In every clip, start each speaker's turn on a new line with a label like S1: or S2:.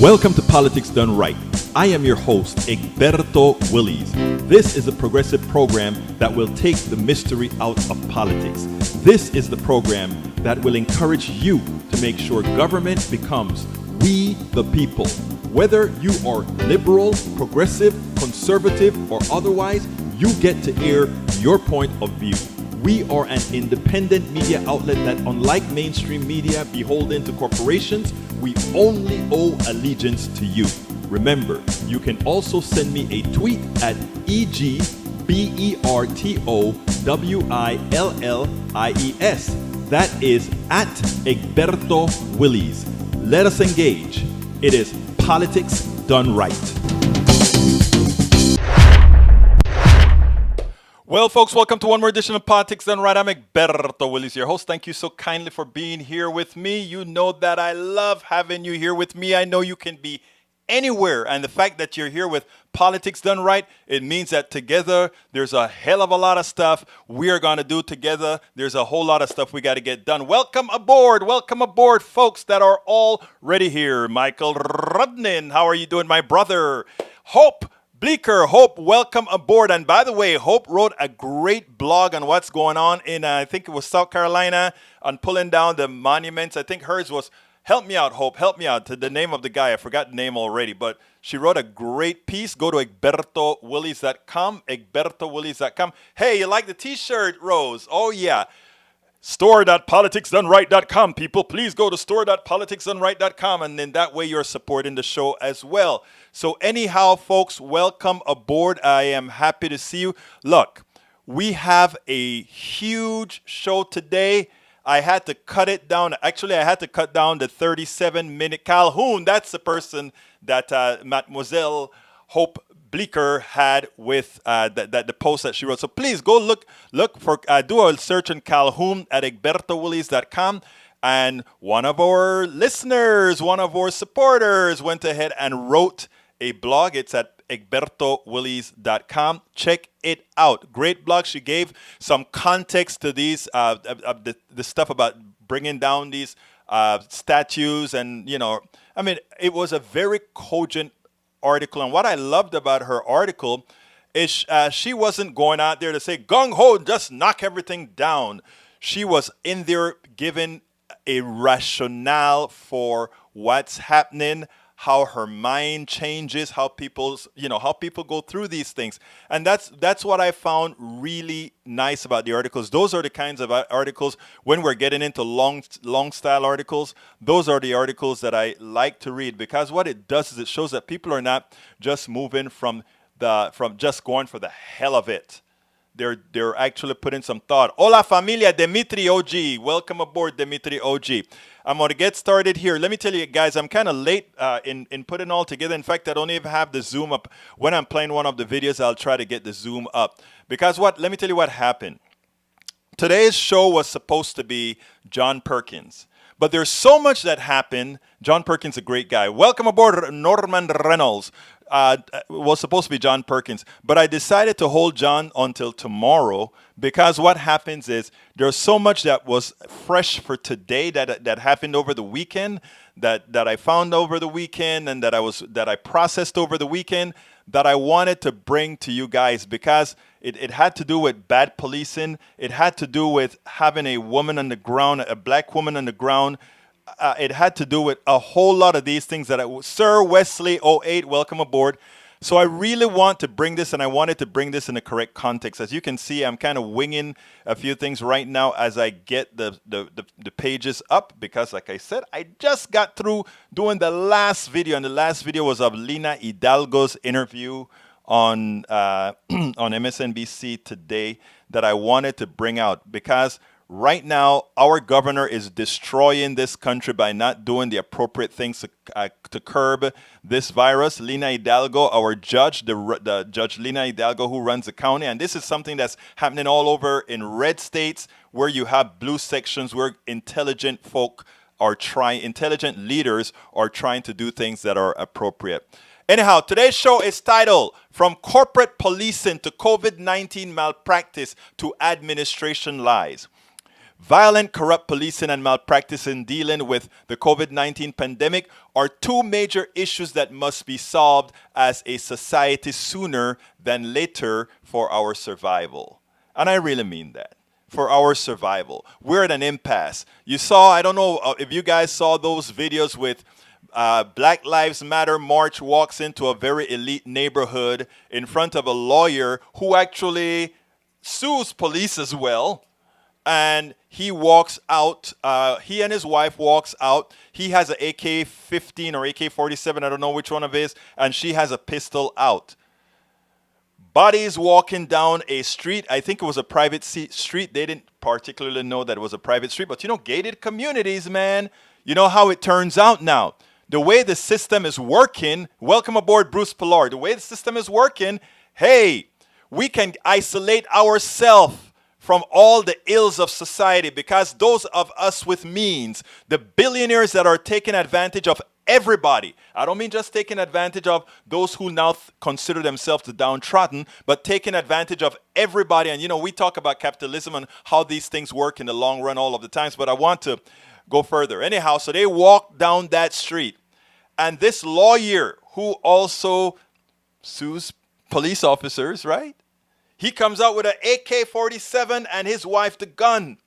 S1: Welcome to Politics Done Right. I am your host, Egberto Willies. This is a progressive program that will take the mystery out of politics. This is the program that will encourage you to make sure government becomes we the people. Whether you are liberal, progressive, conservative, or otherwise, you get to air your point of view. We are an independent media outlet that, unlike mainstream media beholden to corporations, we only owe allegiance to you. Remember, you can also send me a tweet at EGBERTOWILLIES. That is at Egberto Willies. Let us engage. It is Politics Done Right. Well, folks, welcome to one more edition of Politics Done Right. I'm Egberto Willies, your host. Thank you so kindly for being here with me. You know that I love having you here with me. I know you can be anywhere. And the fact that you're here with Politics Done Right, it means that together there's a hell of a lot of stuff we are going to do together. There's a whole lot of stuff we got to get done. Welcome aboard, folks that are already here. Michael Rudnin, how are you doing, my brother? Hope Bleeker, Hope, welcome aboard. And by the way, Hope wrote a great blog on what's going on in, I think it was South Carolina, on pulling down the monuments. I think hers was, help me out, Hope, help me out, to the name of the guy. I forgot the name already, but she wrote a great piece. Go to egbertowillies.com, egbertowillies.com. Hey, you like the t-shirt, Rose? Oh, yeah. Store.politicsdoneright.com. People, please go to store.politicsdoneright.com, and then that way you're supporting the show as well. So anyhow, folks, welcome aboard. I am happy to see you. Look, we have a huge show today. I had to cut it down. Actually, I had to cut down the 37-minute Calhoun. That's the person that Mademoiselle Hope Bleeker had with the post that she wrote. So please go look for, do a search on Calhoun at egbertowillies.com. And one of our listeners, one of our supporters went ahead and wrote a blog. It's at egbertowillies.com. Check it out. Great blog. She gave some context to these, the stuff about bringing down these statues. And, you know, I mean, it was a very cogent article. And what I loved about her article is she wasn't going out there to say, gung-ho, just knock everything down. She was in there giving a rationale for what's happening, how her mind changes, how people go through these things. And that's what I found really nice about the articles. Those are the kinds of articles, when we're getting into long style articles, those are the articles that I like to read, because what it does is it shows that people are not just moving from just going for the hell of it. They're actually putting some thought. Hola familia, Dimitri OG. Welcome aboard, Dimitri OG. I'm going to get started here. Let me tell you guys, I'm kind of late in putting all together. In fact, I don't even have the Zoom up. When I'm playing one of the videos, I'll try to get the Zoom up. Because let me tell you what happened. Today's show was supposed to be John Perkins. But there's so much that happened. John Perkins, a great guy. Welcome aboard, Norman Reynolds. Was supposed to be John Perkins, but I decided to hold John until tomorrow, because what happens is there's so much that was fresh for today that happened over the weekend, that I found over the weekend, and that I processed over the weekend, that I wanted to bring to you guys, because it had to do with bad policing. It had to do with having a woman on the ground, a black woman on the ground. It had to do with a whole lot of these things Sir Wesley 08, welcome aboard. So I really want to bring this, and I wanted to bring this in the correct context. As you can see, I'm kind of winging a few things right now as I get the pages up, because like I said, I just got through doing the last video, and the last video was of Lina Hidalgo's interview on MSNBC today that I wanted to bring out, because right now, our governor is destroying this country by not doing the appropriate things to curb this virus. Lina Hidalgo, our judge, the Judge Lina Hidalgo, who runs the county, and this is something that's happening all over in red states, where you have blue sections, where intelligent leaders are trying to do things that are appropriate. Anyhow, today's show is titled From Corporate Policing to COVID-19 Malpractice to Administration Lies. Violent, corrupt policing and malpractice in dealing with the COVID-19 pandemic are two major issues that must be solved as a society sooner than later for our survival. And I really mean that. For our survival. We're at an impasse. You saw, I don't know if you guys saw those videos with Black Lives Matter march walks into a very elite neighborhood in front of a lawyer who actually sues police as well. And he walks out, he and his wife walks out. He has an AK-15 or AK-47, I don't know which one of his, and she has a pistol out. Bodies walking down a street. I think it was a private street. They didn't particularly know that it was a private street. But, you know, gated communities, man, you know how it turns out now. The way the system is working, welcome aboard, Bruce Pilar. The way the system is working, hey, we can isolate ourselves from all the ills of society because those of us with means, the billionaires that are taking advantage of everybody. I don't mean just taking advantage of those who now consider themselves the downtrodden, but taking advantage of everybody. And, you know, we talk about capitalism and how these things work in the long run all of the times, but I want to go further. Anyhow, so they walk down that street. And this lawyer who also sues police officers, right? He comes out with an AK-47 and his wife the gun.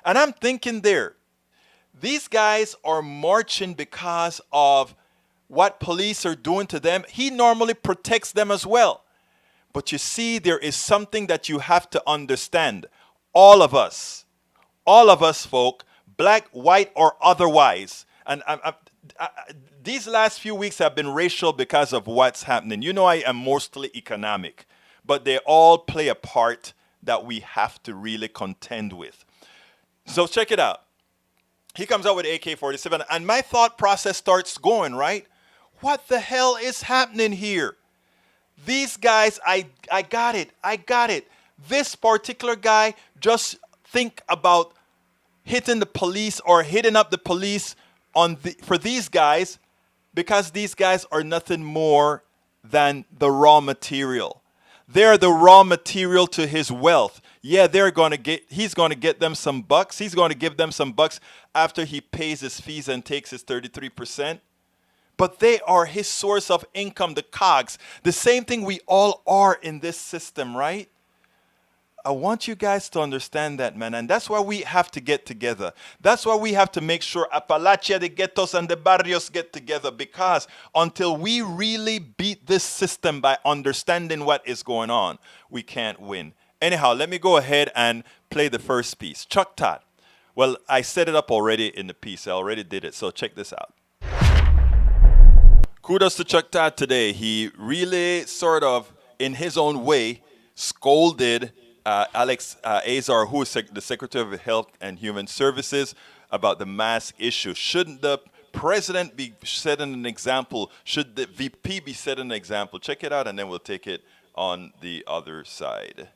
S1: And I'm thinking there, these guys are marching because of what police are doing to them. He normally protects them as well. But you see, there is something that you have to understand. All of us folk, black, white, or otherwise. And these last few weeks have been racial because of what's happening. You know, I am mostly economic. But they all play a part that we have to really contend with. So check it out. He comes out with AK-47, and my thought process starts going, right? What the hell is happening here? These guys, I got it. This particular guy, just think about hitting the police or hitting up the police for these guys, because these guys are nothing more than the raw material. They're the raw material to his wealth. Yeah, he's going to get them some bucks. He's going to give them some bucks after he pays his fees and takes his 33%. But they are his source of income, the cogs. The same thing we all are in this system, right? I want you guys to understand that, man. And that's why we have to get together. That's why we have to make sure Appalachia, the ghettos, and the barrios get together. Because until we really beat this system by understanding what is going on, we can't win. Anyhow, let me go ahead and play the first piece. Chuck Todd. Well, I set it up already in the piece. I already did it. So check this out. Kudos to Chuck Todd today. He really sort of, in his own way, scolded Alex Azar, who is the Secretary of Health and Human Services, about the mask issue. Shouldn't the president be setting an example? Should the VP be setting an example? Check it out, and then we'll take it on the other side.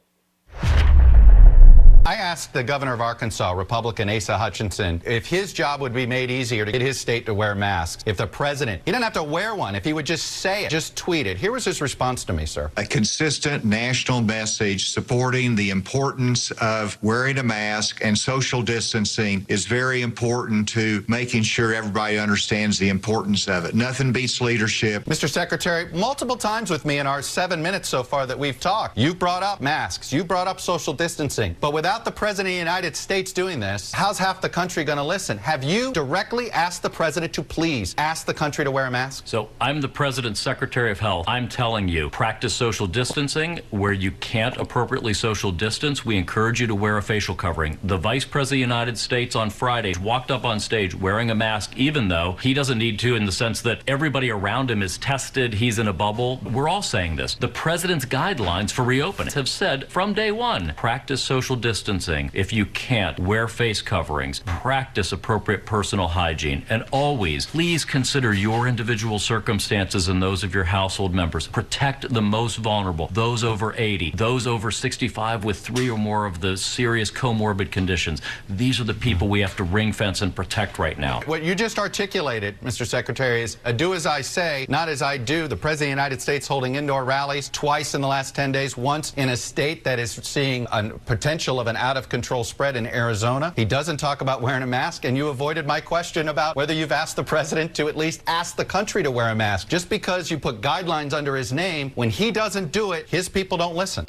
S2: I asked the governor of Arkansas, Republican Asa Hutchinson, if his job would be made easier to get his state to wear masks. If the president, he didn't have to wear one, if he would just say it, just tweet it. Here was his response to me, sir.
S3: A consistent national message supporting the importance of wearing a mask and social distancing is very important to making sure everybody understands the importance of it. Nothing beats leadership.
S2: Mr. Secretary, multiple times with me in our 7 minutes so far that we've talked, you've brought up masks, you've brought up social distancing, but without the President of the United States doing this, how's half the country going to listen? Have you directly asked the President to please ask the country to wear a mask?
S4: So I'm the President's Secretary of Health. I'm telling you, practice social distancing. Where you can't appropriately social distance, we encourage you to wear a facial covering. The Vice President of the United States on Friday walked up on stage wearing a mask, even though he doesn't need to, in the sense that everybody around him is tested, he's in a bubble. We're all saying this. The President's guidelines for reopening have said from day one, practice social distancing. If you can't, wear face coverings, practice appropriate personal hygiene, and always, please consider your individual circumstances and those of your household members. Protect the most vulnerable, those over 80, those over 65 with 3 or more of the serious comorbid conditions. These are the people we have to ring fence and protect right now.
S2: What you just articulated, Mr. Secretary, is do as I say, not as I do. The President of the United States holding indoor rallies twice in the last 10 days, once in a state that is seeing a potential of an an out-of-control spread in Arizona. He doesn't talk about wearing a mask, and you avoided my question about whether you've asked the president to at least ask the country to wear a mask. Just because you put guidelines under his name, when he doesn't do it, his people don't listen.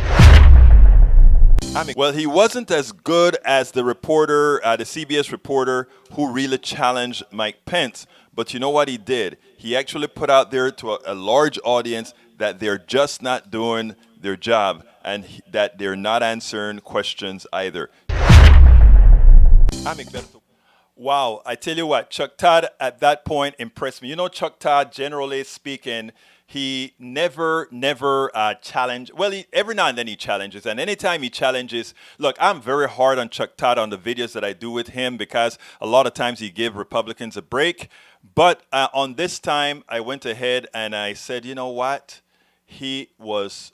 S1: Well, he wasn't as good as the reporter, the CBS reporter, who really challenged Mike Pence. But you know what he did? He actually put out there to a large audience that they're just not doing their job and that they're not answering questions either. Wow, I tell you what, Chuck Todd at that point impressed me. You know, Chuck Todd, generally speaking, he never challenged. Well, every now and then he challenges. And anytime he challenges, look, I'm very hard on Chuck Todd on the videos that I do with him because a lot of times he gives Republicans a break. But on this time, I went ahead and I said, you know what? He was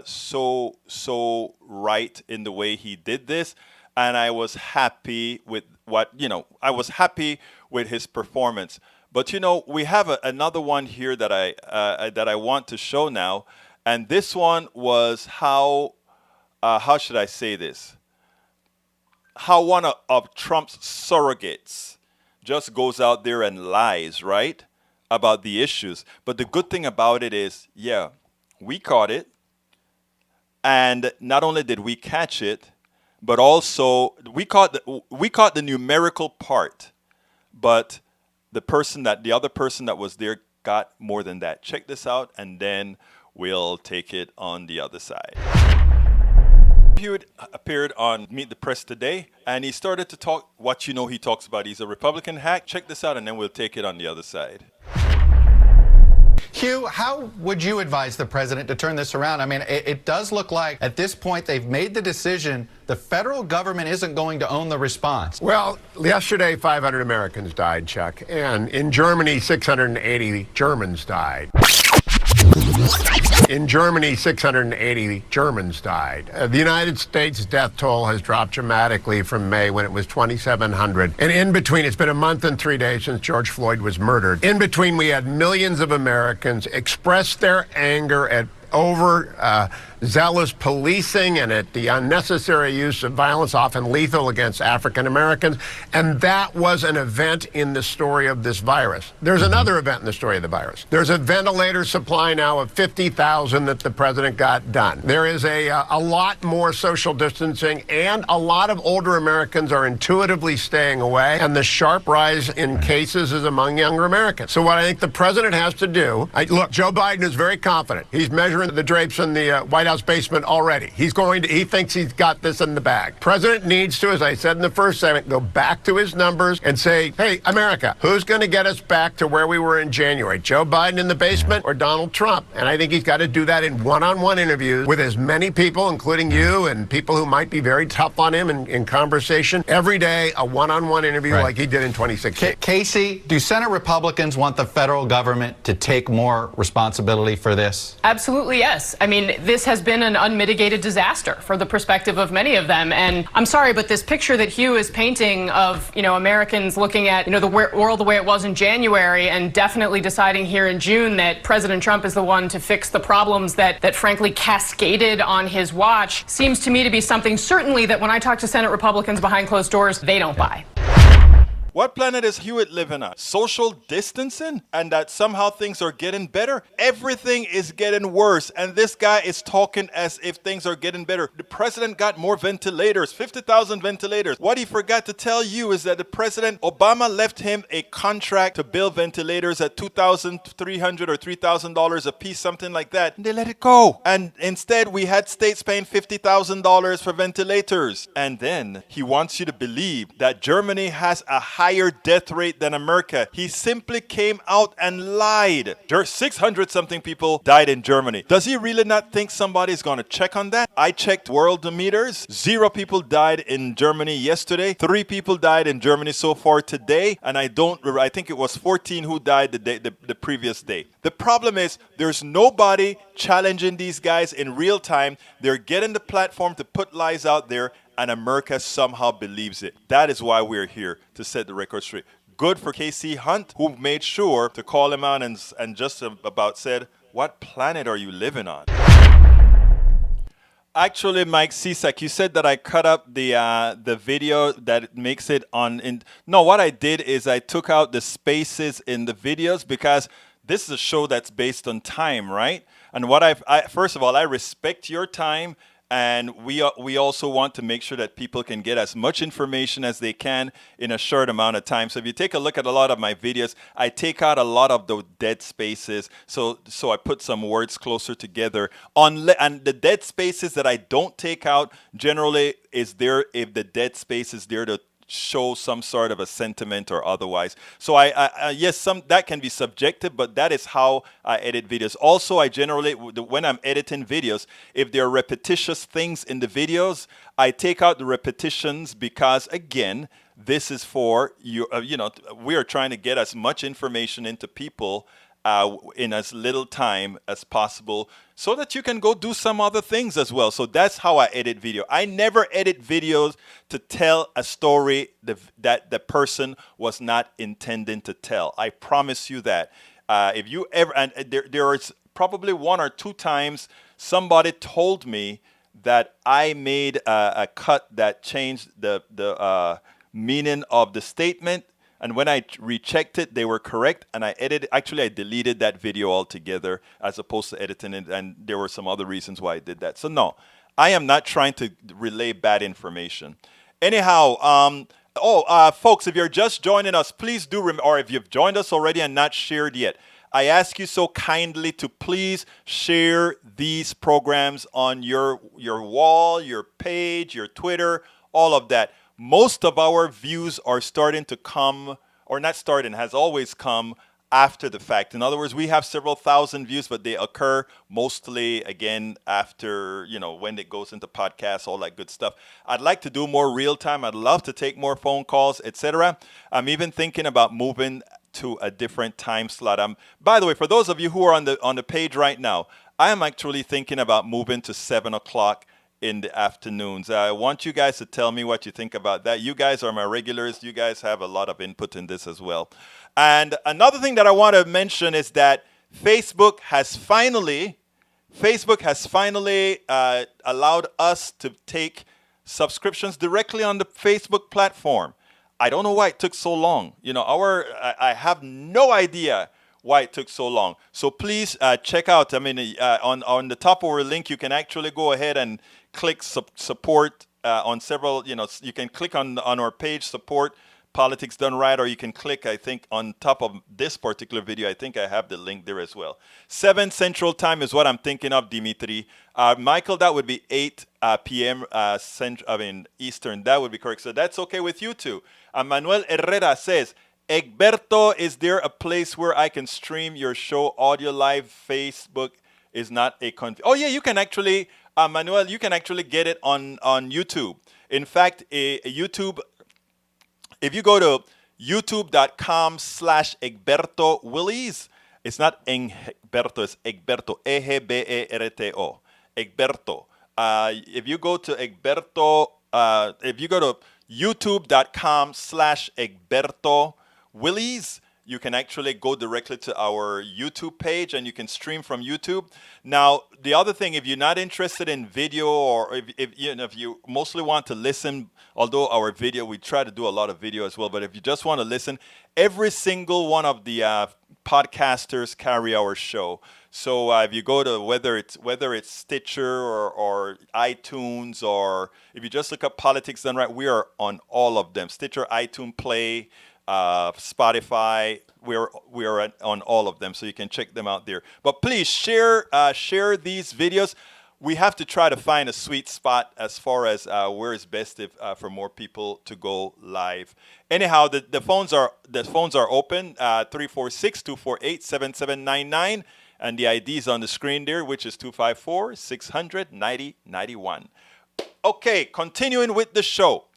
S1: so right in the way he did this. And I was happy with I was happy with his performance. But, you know, we have another one here that I want to show now. And this one was how should I say this? How one of Trump's surrogates just goes out there and lies, right, about the issues. But the good thing about it is, yeah, we caught it. And not only did we catch it, but also we caught the numerical part. But the other person that was there got more than that. Check this out, and then we'll take it on the other side. Hewitt appeared on Meet the Press today, and he started to talk what you know he talks about. He's a Republican hack. Check this out, and then we'll take it on the other side.
S2: Hugh, how would you advise the president to turn this around? I mean, it does look like at this point they've made the decision the federal government isn't going to own the response.
S5: Well, yesterday 500 Americans died, Chuck, and in Germany 680 Germans died. In Germany, 680 Germans died. The United States death toll has dropped dramatically from May when it was 2,700. And in between, it's been a month and 3 days since George Floyd was murdered. In between, we had millions of Americans express their anger at zealous policing and at the unnecessary use of violence, often lethal, against African Americans. And that was an event in the story of this virus. There's another event in the story of the virus. There's a ventilator supply now of 50,000 that the president got done. There is a lot more social distancing, and a lot of older Americans are intuitively staying away, and the sharp rise in cases is among younger Americans. So what I think the president has to do, look, Joe Biden is very confident. He's measuring the drapes in the White House basement already. He thinks he's got this in the bag. President needs to, as I said in the first segment, go back to his numbers and say, hey, America, who's going to get us back to where we were in January? Joe Biden in the basement or Donald Trump? And I think he's got to do that in one-on-one interviews with as many people, including you and people who might be very tough on him in conversation. Every day, a one-on-one interview like he did in 2016.
S2: Casey, do Senate Republicans want the federal government to take more responsibility for this?
S6: Absolutely, yes. I mean, this has been an unmitigated disaster for the perspective of many of them. And I'm sorry, but this picture that Hugh is painting of, Americans looking at, the world the way it was in January and definitely deciding here in June that President Trump is the one to fix the problems that frankly cascaded on his watch seems to me to be something certainly that when I talk to Senate Republicans behind closed doors, they don't buy.
S1: What planet is Hewitt living on? Social distancing? And that somehow things are getting better? Everything is getting worse. And this guy is talking as if things are getting better. The president got more ventilators, 50,000 ventilators. What he forgot to tell you is that the president, Obama, left him a contract to build ventilators at $2,300 or $3,000 a piece, something like that. And they let it go. And instead, we had states paying $50,000 for ventilators. And then he wants you to believe that Germany has a higher death rate than America. He simply came out and lied. 600-something people died in Germany. Does he really not think somebody's going to check on that? I checked Worldometers. 0 people died in Germany yesterday. 3 people died in Germany so far today. And I think it was 14 who died the previous day. The problem is there's nobody challenging these guys in real time. They're getting the platform to put lies out there, and America somehow believes it. That is why we're here, to set the record straight. Good for KC Hunt, who made sure to call him out and just about said, what planet are you living on? Actually, Mike Cisak, you said that I cut up the video that makes it on. No, what I did is I took out the spaces in the videos because this is a show that's based on time, right? And what first of all, I respect your time, and we also want to make sure that people can get as much information as they can in a short amount of time. So if you take a look at a lot of my videos, I take out a lot of the dead spaces. So I put some words closer together. And the dead spaces that I don't take out generally is there if the dead space is there to show some sort of a sentiment or otherwise. So yes, some that can be subjective, but that is how I edit videos. Also, I generally, when I'm editing videos, if there are repetitious things in the videos, I take out the repetitions because, again, this is for you. We are trying to get as much information into people in as little time as possible so that you can go do some other things as well. So that's how I edit video. I never edit videos to tell a story that the person was not intending to tell. I promise you that. If you ever, and there is probably one or two times somebody told me that I made a cut that changed the meaning of the statement. And when I rechecked it, they were correct. And I deleted that video altogether as opposed to editing it. And there were some other reasons why I did that. So no, I am not trying to relay bad information. Anyhow, folks, if you're just joining us, please do, or if you've joined us already and not shared yet, I ask you so kindly to please share these programs on your wall, your page, your Twitter, all of that. Most of our views are starting to come, or not starting, has always come after the fact. In other words, we have several thousand views, but they occur mostly, again, after, when it goes into podcasts, all that good stuff. I'd like to do more real time. I'd love to take more phone calls, etc. I'm even thinking about moving to a different time slot. By the way, for those of you who are on the page right now, I am actually thinking about moving to 7 o'clock in the afternoons. I want you guys to tell me what you think about that. You guys are my regulars. You guys have a lot of input in this as well. And another thing that I want to mention is that Facebook has finally allowed us to take subscriptions directly on the Facebook platform. I don't know why it took so long. I have no idea why it took so long. So please check out. On the top of our link, you can actually go ahead and click support on several. You can click on our page, support Politics Done Right, or you can click, I think, on top of this particular video. I think I have the link there as well. 7 Central Time is what I'm thinking of, Dimitri. Michael, that would be 8 p.m. Eastern. That would be correct. So that's okay with you too. Manuel Herrera says, Egberto, is there a place where I can stream your show audio live? Facebook is not a Oh yeah, you can actually, Manuel, you can actually get it on YouTube. In fact, YouTube, if you go to youtube.com/Egberto Willies, it's not Egberto, it's Egberto, Egberto. Egberto. If you go to youtube.com/Egberto Willies, you can actually go directly to our YouTube page and you can stream from YouTube. Now, the other thing, if you're not interested in video, or if you mostly want to listen, although our video, we try to do a lot of video as well, but if you just want to listen, every single one of the podcasters carry our show. So if you go to whether it's Stitcher or iTunes, or if you just look up Politics Done Right, we are on all of them. Stitcher, iTunes, Play, Spotify, we are on all of them, so you can check them out there. But please share these videos. We have to try to find a sweet spot as far as where is best for more people to go live. Anyhow, the phones are open, 346-248-7799, and the ID is on the screen there, which is 254-600-9091. Okay, continuing with the show.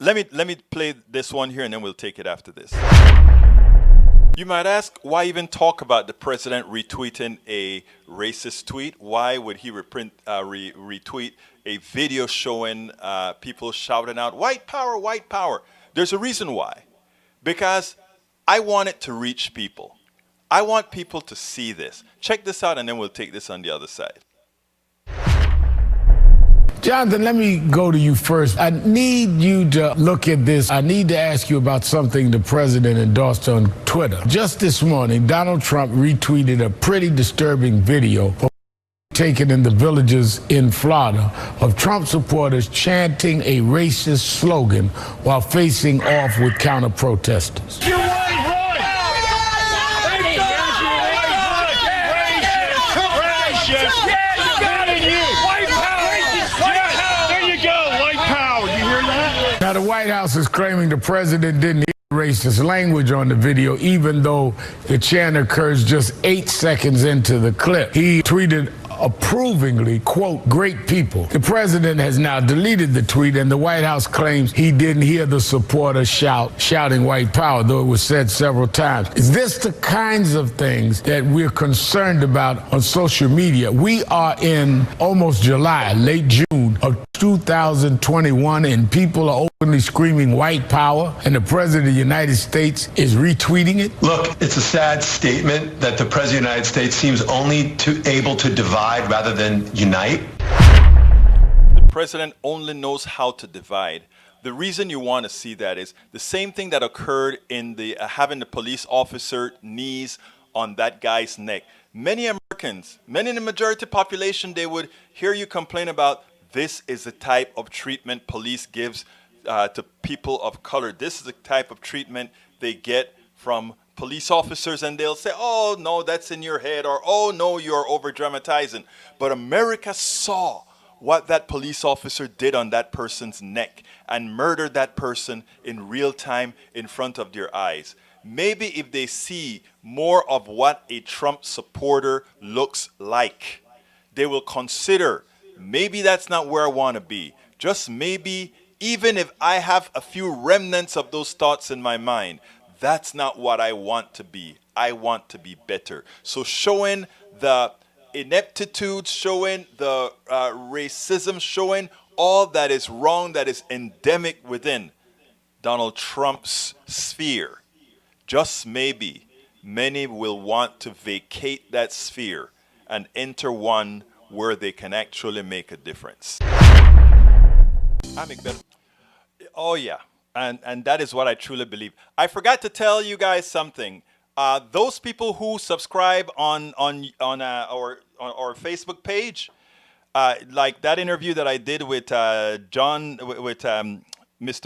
S1: Let me play this one here, and then we'll take it after this. You might ask, why even talk about the president retweeting a racist tweet? Why would he retweet a video showing people shouting out, "White power, white power"? There's a reason why. Because I want it to reach people. I want people to see this. Check this out, and then we'll take this on the other side.
S7: Jonathan, let me go to you first. I need you to look at this. I need to ask you about something the president endorsed on Twitter. Just this morning, Donald Trump retweeted a pretty disturbing video taken in the villages in Florida of Trump supporters chanting a racist slogan while facing off with counter-protesters. Now, the White House is claiming the president didn't hear racist language on the video, even though the chant occurs just 8 seconds into the clip. He tweeted approvingly, quote, "great people." The president has now deleted the tweet, and the White House claims he didn't hear the supporters shouting white power, though it was said several times. Is this the kinds of things that we're concerned about on social media? We are in almost July, late June of 2021, and people are openly screaming white power, and the president of the United States is retweeting it?
S8: Look, it's a sad statement that the president of the United States seems only able to divide rather than unite.
S1: The president only knows how to divide. The reason you want to see that is the same thing that occurred in the having the police officer knees on that guy's neck. Many Americans, many in the majority population, they would hear you complain about this is the type of treatment police gives to people of color. This is the type of treatment they get from police officers, and they'll say, oh, no, that's in your head, or oh, no, you're over dramatizing. But America saw what that police officer did on that person's neck and murdered that person in real time in front of their eyes. Maybe if they see more of what a Trump supporter looks like, they will consider, maybe that's not where I want to be. Just maybe, even if I have a few remnants of those thoughts in my mind, that's not what I want to be. I want to be better. So showing the ineptitude, showing the racism, showing all that is wrong, that is endemic within Donald Trump's sphere, just maybe many will want to vacate that sphere and enter one where they can actually make a difference. I make better. Oh yeah. And that is what I truly believe. I forgot to tell you guys something. Those people who subscribe on our Facebook page, like that interview that I did with Mr.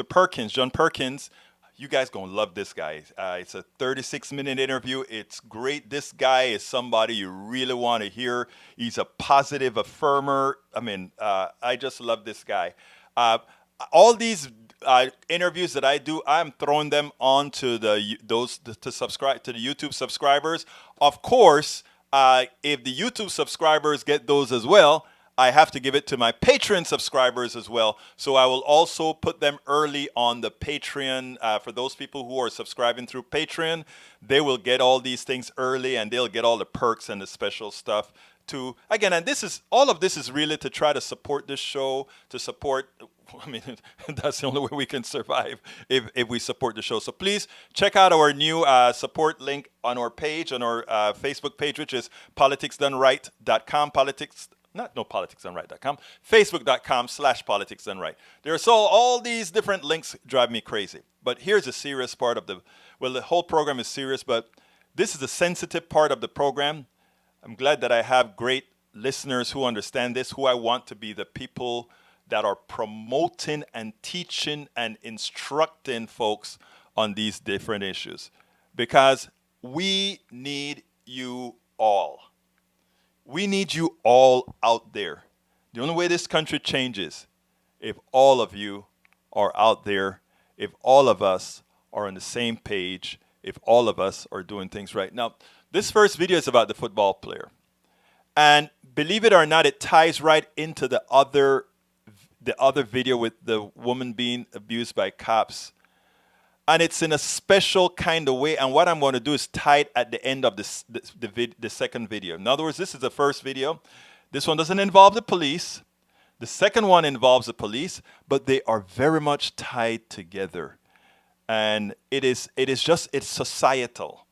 S1: Perkins, John Perkins, you guys gonna love this guy. It's a 36-minute interview. It's great. This guy is somebody you really want to hear. He's a positive affirmer. I mean, I just love this guy. All these interviews that I do, I'm throwing them on to to subscribe to the YouTube subscribers. Of course, if the YouTube subscribers get those as well, I have to give it to my Patreon subscribers as well. So I will also put them early on the Patreon. For those people who are subscribing through Patreon, they will get all these things early, and they'll get all the perks and the special stuff too. Again, and all of this is really to try to support this show, to support, I mean, that's the only way we can survive if we support the show. So please check out our new support link on our page, on our Facebook page, which is politicsdoneright.com. politicsdoneright.com, facebook.com/politicsdoneright. There's all these different links drive me crazy. But here's the serious part of the whole program is serious, but this is the sensitive part of the program. I'm glad that I have great listeners who understand this, who I want to be the people that are promoting and teaching and instructing folks on these different issues. Because we need you all. We need you all out there. The only way this country changes, if all of you are out there, if all of us are on the same page, if all of us are doing things right. Now, this first video is about the football player. And believe it or not, it ties right into the other video with the woman being abused by cops. And it's in a special kind of way. And what I'm going to do is tie it at the end of the second video. In other words, this is the first video. This one doesn't involve the police. The second one involves the police, but they are very much tied together. And it's societal.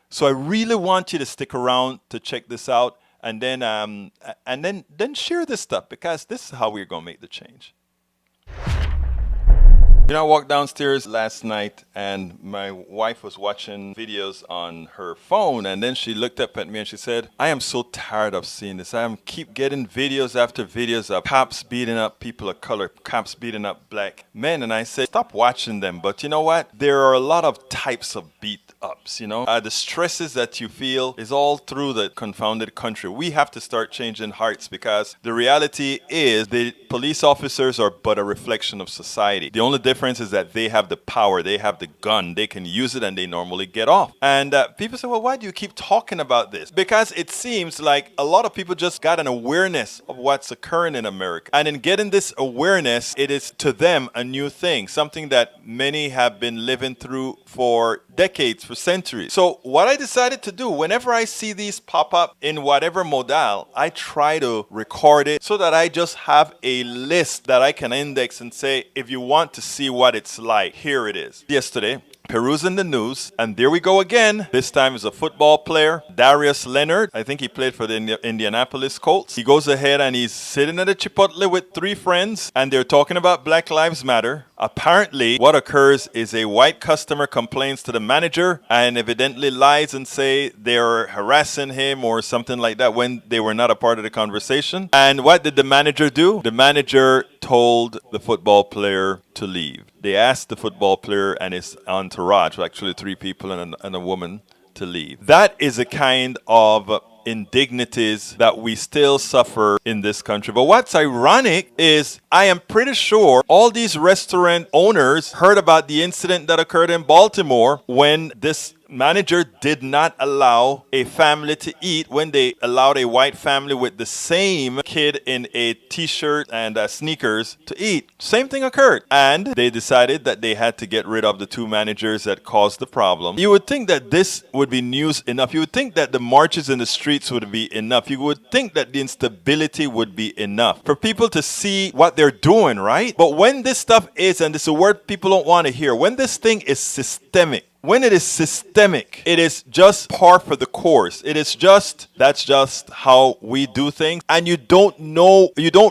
S1: So I really want you to stick around to check this out. and then share this stuff, because this is how we're gonna make the change. You know, I walked downstairs last night and my wife was watching videos on her phone, and then she looked up at me and she said, I am so tired of seeing this. I keep getting videos after videos of cops beating up people of color, cops beating up black men. And I said, stop watching them. But you know what? There are a lot of types of beat ups, you know. The stresses that you feel is all through the confounded country. We have to start changing hearts, because the reality is the police officers are but a reflection of society. The only difference is that they have the power, they have the gun, they can use it, and they normally get off. And people say, well, why do you keep talking about this? Because it seems like a lot of people just got an awareness of what's occurring in America. And in getting this awareness, it is to them a new thing, something that many have been living through for decades, for centuries. So what I decided to do, whenever I see these pop up in whatever modal, I try to record it so that I just have a list that I can index and say, if you want to see what it's like, here it is. Yesterday, perusing the news, and there we go again. This time is a football player, Darius Leonard. I think he played for the Indianapolis Colts. He goes ahead and he's sitting at a Chipotle with 3 friends, and they're talking about Black Lives Matter. Apparently, what occurs is a white customer complains to the manager and evidently lies and say they're harassing him or something like that when they were not a part of the conversation. And what did the manager do? The manager told the football player to leave. They asked the football player and his entourage, actually 3 people and a woman, to leave. That is a kind of indignities that we still suffer in this country. But what's ironic is I am pretty sure all these restaurant owners heard about the incident that occurred in Baltimore when this manager did not allow a family to eat, when they allowed a white family with the same kid in a t-shirt and sneakers to eat. Same thing occurred, and they decided that they had to get rid of the 2 managers that caused the problem. You would think that this would be news enough. You would think that the marches in the streets would be enough. You would think that the instability would be enough for people to see what they're doing, right? But when this stuff is, and it's a word people don't want to hear, when this thing is systemic, when it is systemic, it is just par for the course. That's just how we do things. And you don't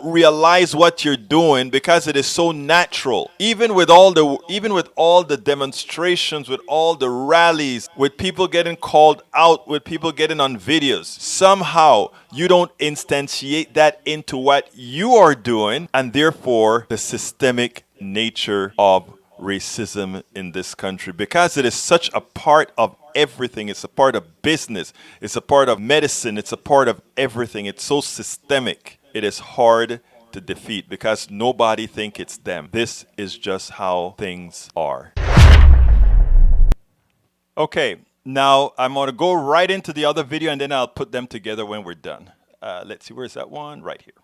S1: realize what you're doing because it is so natural. Even with all the demonstrations, with all the rallies, with people getting called out, with people getting on videos, somehow you don't instantiate that into what you are doing, and therefore the systemic nature of racism in this country, because it is such a part of everything. It's a part of business, it's a part of medicine, it's a part of everything. It's so systemic. It is hard to defeat because nobody thinks it's them. This is just how things are. Okay, now I'm going to go right into the other video and then I'll put them together when we're done. Let's see, where's that one? Right here.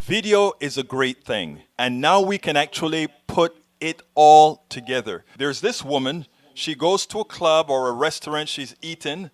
S1: Video is a great thing, and now we can actually put it all together. There's this woman, she goes to a club or a restaurant, she's eating.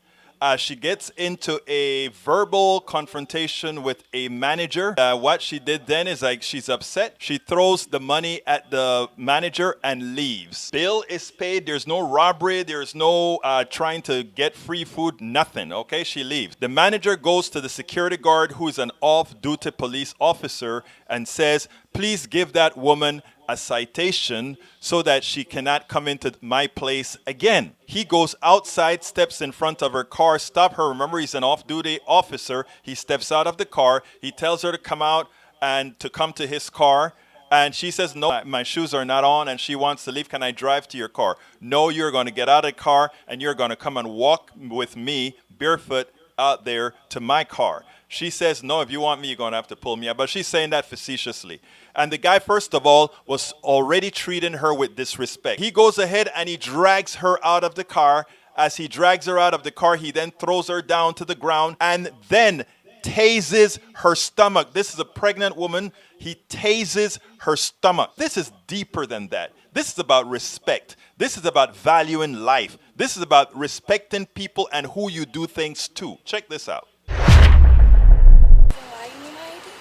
S1: She gets into a verbal confrontation with a manager. What she did then is she's upset. She throws the money at the manager and leaves. Bill is paid. There's no robbery. There's no trying to get free food. Nothing. Okay, she leaves. The manager goes to the security guard, who is an off-duty police officer, and says, please give that woman a citation so that she cannot come into my place again. He goes outside, steps in front of her car, stop her. Remember, he's an off-duty officer. He steps out of the car. He tells her to come out and to come to his car. And she says, no, my shoes are not on, and she wants to leave. Can I drive to your car? No, you're going to get out of the car and you're going to come and walk with me barefoot out there to my car. She says, no, if you want me, you're going to have to pull me out. But she's saying that facetiously. And the guy, first of all, was already treating her with disrespect. He goes ahead and he drags her out of the car. As he drags her out of the car, he then throws her down to the ground and then tases her stomach. This is a pregnant woman. He tases her stomach. This is deeper than that. This is about respect. This is about valuing life. This is about respecting people and who you do things to. Check this out.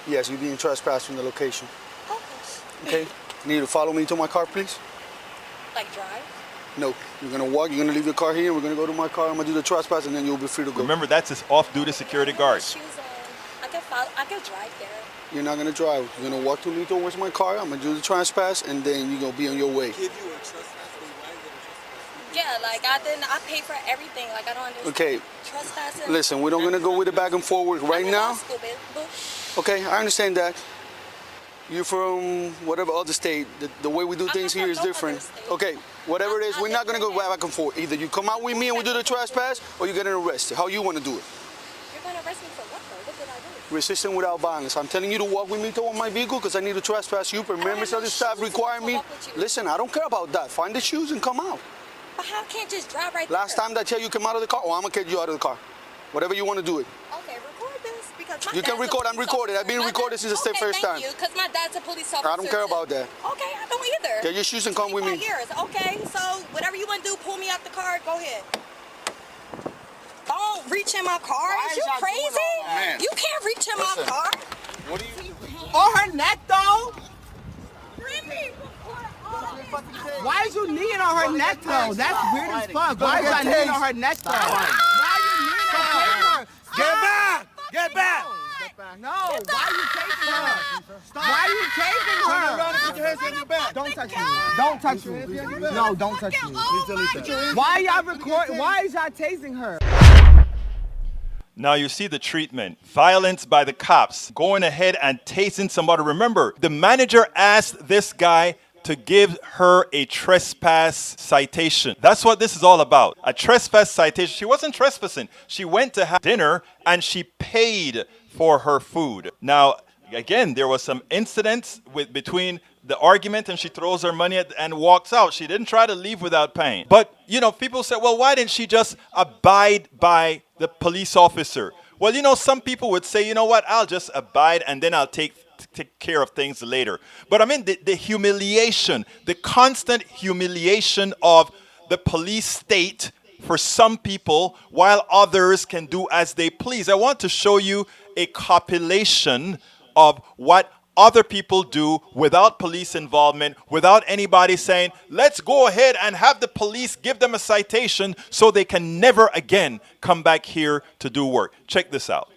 S9: Yes, you're being trespassed from the location.
S10: Oh.
S9: Okay, you need to follow me to my car, please.
S10: Like drive?
S9: No, you're gonna walk. You're gonna leave the car here. We're gonna go to my car. I'm gonna do the trespass, and then you'll be free to go.
S1: Remember, that's his off-duty security guard.
S10: Shoes on. I can drive there.
S9: You're not gonna drive. You're gonna walk to me towards my car. I'm gonna do the trespass, and then you're gonna be on your way.
S10: Yeah, like I pay for everything. Like I don't understand.
S9: Okay.
S10: Trespassing.
S9: Listen, we're not gonna go with the back and forward right now. Okay, I understand that. You're from whatever other state. The way we do things here is different. Okay, whatever it is, we're not gonna go back and forth. Either you come out with me and we do the trespass, or you get arrested. How you want to do it?
S10: You're gonna arrest me for what though? What did I do?
S9: Resisting without violence. I'm telling you to walk with me toward my vehicle because I need to trespass you. But members of the staff require me. Listen, I don't care about that. Find the shoes and come out.
S10: But how can't just drive right there?
S9: Last time that I tell you come out of the car, I'm gonna get you out of the car. Whatever you want to do it.
S10: Okay, record this because my
S9: You can record. I'm recorded. I've been recorded since the first time.
S10: Thank you, because my dad's a police officer.
S9: I don't care about that.
S10: Okay, I don't either.
S9: Get your shoes and come with me.
S10: Years. Okay, so whatever you want to do, pull me out the car. Go ahead. Don't reach in my car. Is you crazy? You can't reach in my car.
S9: What do you?
S11: On her neck though?
S10: Really?
S11: Why is you kneeing on her neck though? That's weird as fuck. Why is that kneeing on her neck though? Why are you kneeling on her?
S12: Get back! Get back!
S11: No, why are you taking her? Why are you taking her?
S12: Turn around and put your hands on your back.
S11: Don't touch me. Don't touch me. No, don't touch me. Why y'all record? Why is y'all tasing her?
S1: Now you see the treatment. Violence by the cops. Going ahead and tasing somebody. Remember, the manager asked this guy to give her a trespass citation. That's what this is all about. A trespass citation. She wasn't trespassing. She went to have dinner and she paid for her food. Now, again, there was some incidents between the argument and she throws her money and walks out. She didn't try to leave without paying. But, you know, people say, well, why didn't she just abide by the police officer? Well, you know, some people would say, you know what, I'll just abide and then I'll take care of things later. But I mean, the humiliation, the constant humiliation of the police state for some people while others can do as they please. I want to show you a compilation of what other people do without police involvement, without anybody saying, let's go ahead and have the police give them a citation so they can never again come back here to do work. Check this out.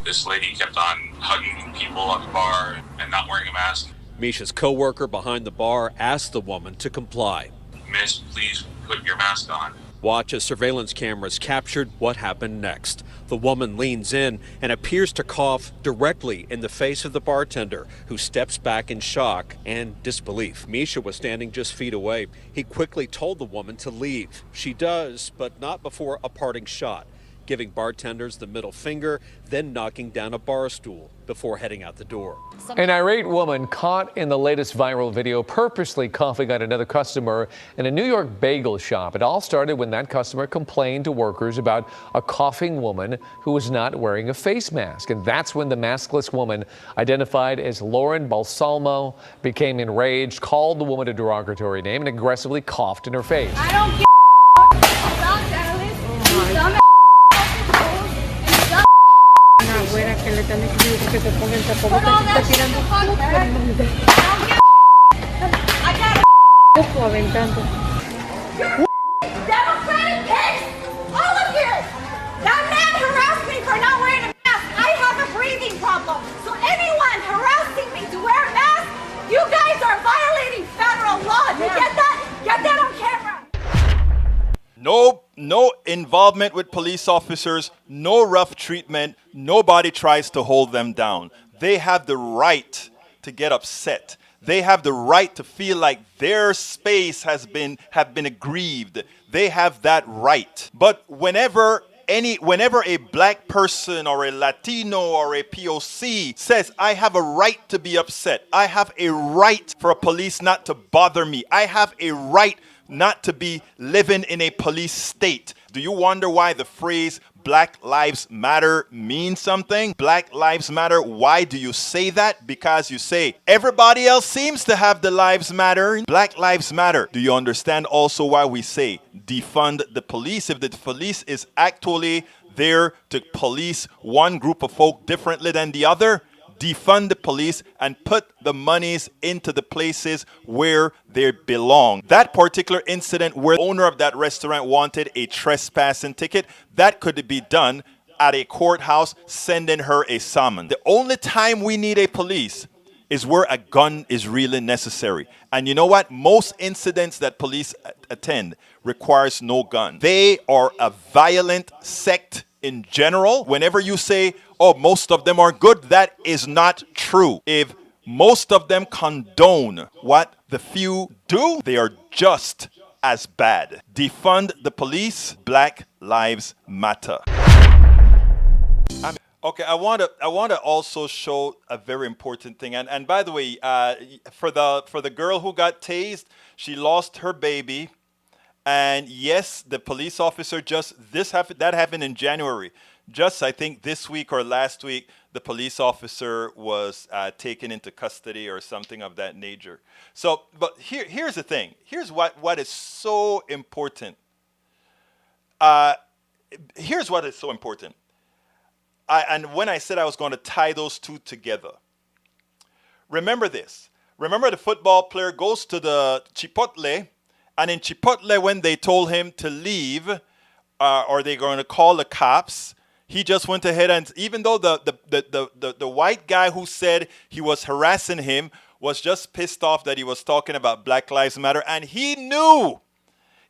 S13: This lady kept on hugging people at the bar and not wearing a mask.
S14: Misha's co-worker behind the bar asked the woman to comply.
S13: Miss, please put your mask on.
S14: Watch as surveillance cameras captured what happened next. The woman leans in and appears to cough directly in the face of the bartender, who steps back in shock and disbelief. Misha was standing just feet away. He quickly told the woman to leave. She does, but not before a parting shot, giving bartenders the middle finger, then knocking down a bar stool before heading out the door.
S15: An irate woman caught in the latest viral video purposely coughing at another customer in a New York bagel shop. It all started when that customer complained to workers about a coughing woman who was not wearing a face mask. And that's when the maskless woman, identified as Lauren Balsamo, became enraged, called the woman a derogatory name, and aggressively coughed in her face.
S10: I don't give a stop, journalist. You dumb
S16: Afuera que le están exigiendo que se ponga el tapabocas y está tirando poco aventando.
S10: Democratic pigs! All of you! That man harassed me for not wearing a mask. I have a breathing problem. So anyone harassing me to wear a mask, you guys are violating federal law. You get that? Get that on camera.
S1: No involvement with police officers, no rough treatment, nobody tries to hold them down. They have the right to get upset. They have the right to feel like their space have been aggrieved. They have that right. But whenever a black person or a Latino or a POC says, I have a right to be upset, I have a right for a police not to bother me, I have a right not to be living in a police state. Do you wonder why the phrase Black Lives Matter means something? Black Lives Matter, why do you say that? Because you say, everybody else seems to have the lives matter. Black Lives Matter. Do you understand also why we say defund the police? If the police is actually there to police one group of folk differently than the other, defund the police, and put the monies into the places where they belong. That particular incident where the owner of that restaurant wanted a trespassing ticket, that could be done at a courthouse, sending her a summons. The only time we need a police is where a gun is really necessary. And you know what? Most incidents that police attend requires no gun. They are a violent sect in general. Whenever you say, oh, most of them are good, that is not true. If most of them condone what the few do, they are just as bad. Defund the police. Black Lives Matter. Okay, I want to also show a very important thing. And by the way, for the girl who got tased, she lost her baby. And yes, the police officer that happened in January. Just, I think, this week or last week, the police officer was taken into custody or something of that nature. So, but here's the thing. Here's what is so important. Here's what is so important. And when I said I was going to tie those two together, remember this. Remember the football player goes to the Chipotle, and in Chipotle, when they told him to leave, or they're going to call the cops, he just went ahead and, even though the white guy who said he was harassing him was just pissed off that he was talking about Black Lives Matter, and he knew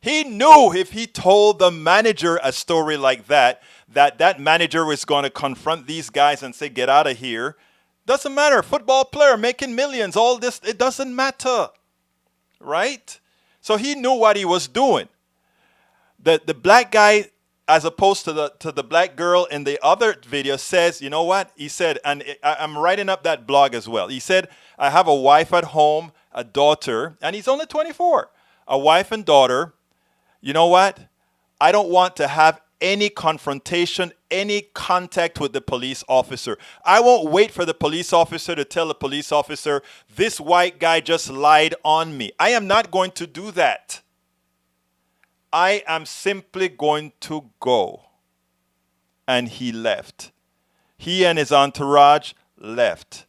S1: if he told the manager a story like that manager was going to confront these guys and say, get out of here. Doesn't matter. Football player making millions, all this, it doesn't matter. Right? So he knew what he was doing. The black guy, as opposed to the black girl in the other video, says, you know what? He said, and I'm writing up that blog as well. He said, I have a wife at home, a daughter, and he's only 24. A wife and daughter. You know what? I don't want to have any confrontation, any contact with the police officer. I won't wait for the police officer to tell the police officer, this white guy just lied on me. I am not going to do that. I am simply going to go. And he left. He and his entourage left.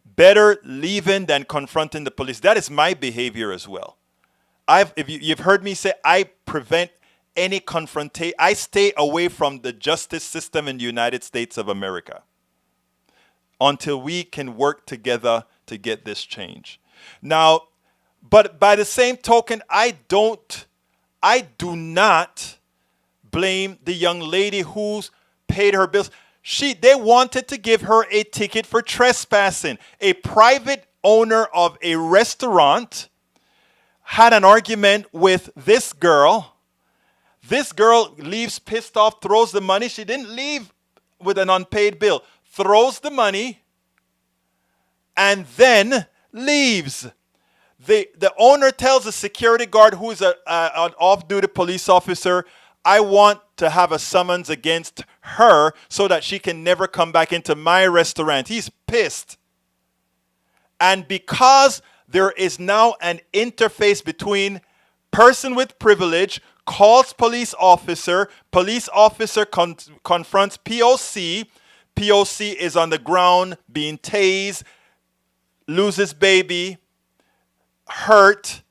S1: Better leaving than confronting the police. That is my behavior as well. You've heard me say, I prevent any confrontation. I stay away from the justice system in the United States of America until we can work together to get this change. Now, but by the same token, I do not blame the young lady who's paid her bills. They wanted to give her a ticket for trespassing. A private owner of a restaurant had an argument with this girl. This girl leaves pissed off, throws the money. She didn't leave with an unpaid bill. Throws the money and then leaves. The owner tells the security guard, who is an off-duty police officer, I want to have a summons against her so that she can never come back into my restaurant. He's pissed. And because there is now an interface between person with privilege, calls police officer confronts POC, POC is on the ground being tased, loses baby, hurt,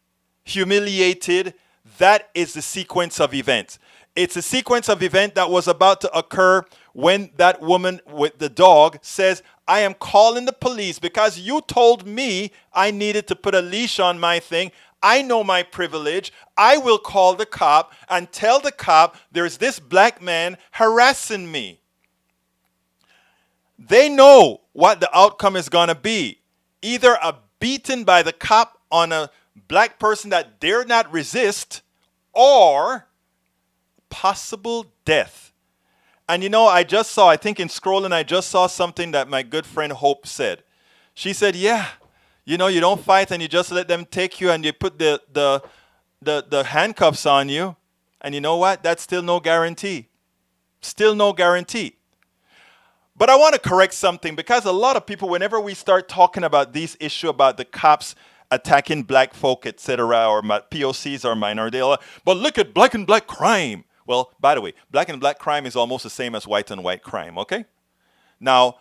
S1: humiliated. That is the sequence of events. It's a sequence of events that was about to occur when that woman with the dog says, I am calling the police because you told me I needed to put a leash on my thing. I know my privilege. I will call the cop and tell the cop there's this black man harassing me. They know what the outcome is going to be. Either a beating by the cop on a black person that dare not resist, or possible death. And you know, I think in scrolling, I just saw something that my good friend Hope said. She said, yeah, you know, you don't fight and you just let them take you and you put the handcuffs on you. And you know what? That's still no guarantee. Still no guarantee. But I want to correct something, because a lot of people, whenever we start talking about these issues about the cops attacking black folk, etc., or POCs or minority, but look at black and black crime. Well, by the way, black and black crime is almost the same as white and white crime, okay? Now,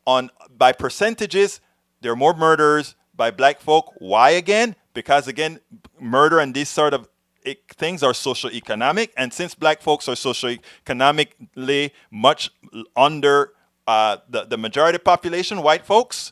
S1: by percentages, there are more murders by black folk. Why again? Because again, murder and these sort of things are socioeconomic, and since black folks are socioeconomically much under the majority population, white folks,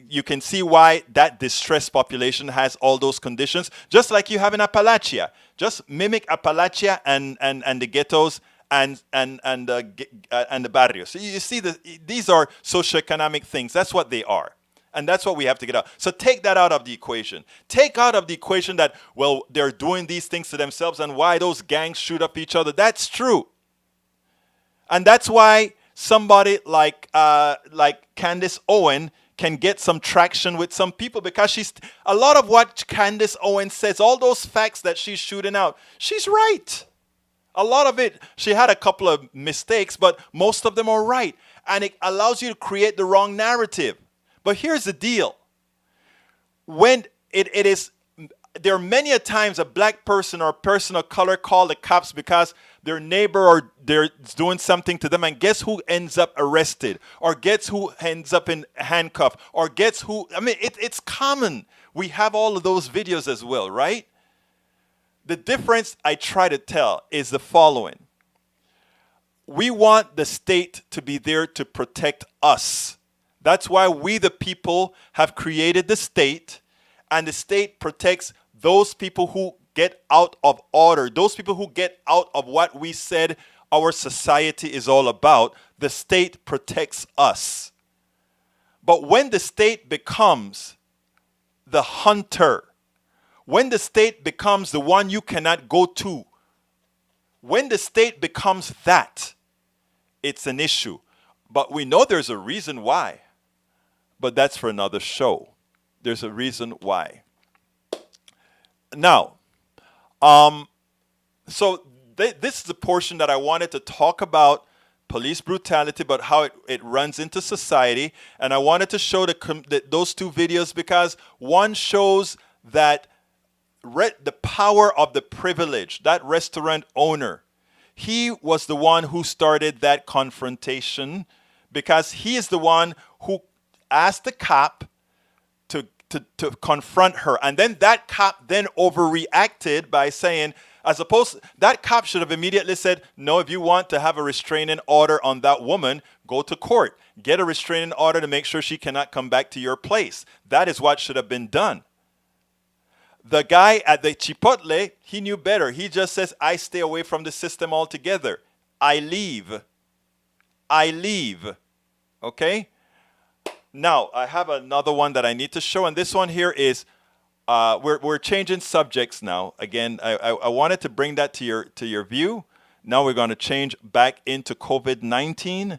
S1: you can see why that distressed population has all those conditions, just like you have in Appalachia. Just mimic Appalachia and the ghettos and the barrios. So you see, these are socioeconomic things. That's what they are. And that's what we have to get out. So take that out of the equation. Take out of the equation that, well, they're doing these things to themselves and why those gangs shoot up each other. That's true. And that's why somebody like Candace Owen can get some traction with some people, because a lot of what Candace Owen says, all those facts that she's shooting out, she's right. A lot of it, she had a couple of mistakes, but most of them are right. And it allows you to create the wrong narrative. But here's the deal. When there are many a times a black person or a person of color call the cops because their neighbor or they're doing something to them, and guess who ends up arrested? Or guess who ends up in handcuff? Or it's common. We have all of those videos as well, right? The difference I try to tell is the following. We want the state to be there to protect us. That's why we, the people, have created the state, and the state protects those people who get out of order, those people who get out of what we said our society is all about. The state protects us. But when the state becomes the hunter, when the state becomes the one you cannot go to, when the state becomes that, it's an issue. But we know there's a reason why. But that's for another show. There's a reason why. Now, so this is the portion that I wanted to talk about police brutality, but how it runs into society. And I wanted to show those two videos because one shows that the power of the privilege, that restaurant owner. He was the one who started that confrontation because he is the one who asked the cop to confront her. And then that cop then overreacted by saying, that cop should have immediately said, no, if you want to have a restraining order on that woman, go to court. Get a restraining order to make sure she cannot come back to your place. That is what should have been done. The guy at the Chipotle, he knew better. He just says, I stay away from the system altogether. I leave. Okay? Now, I have another one that I need to show, and this one here is, we're changing subjects now. Again, I wanted to bring that to your view. Now we're going to change back into COVID-19.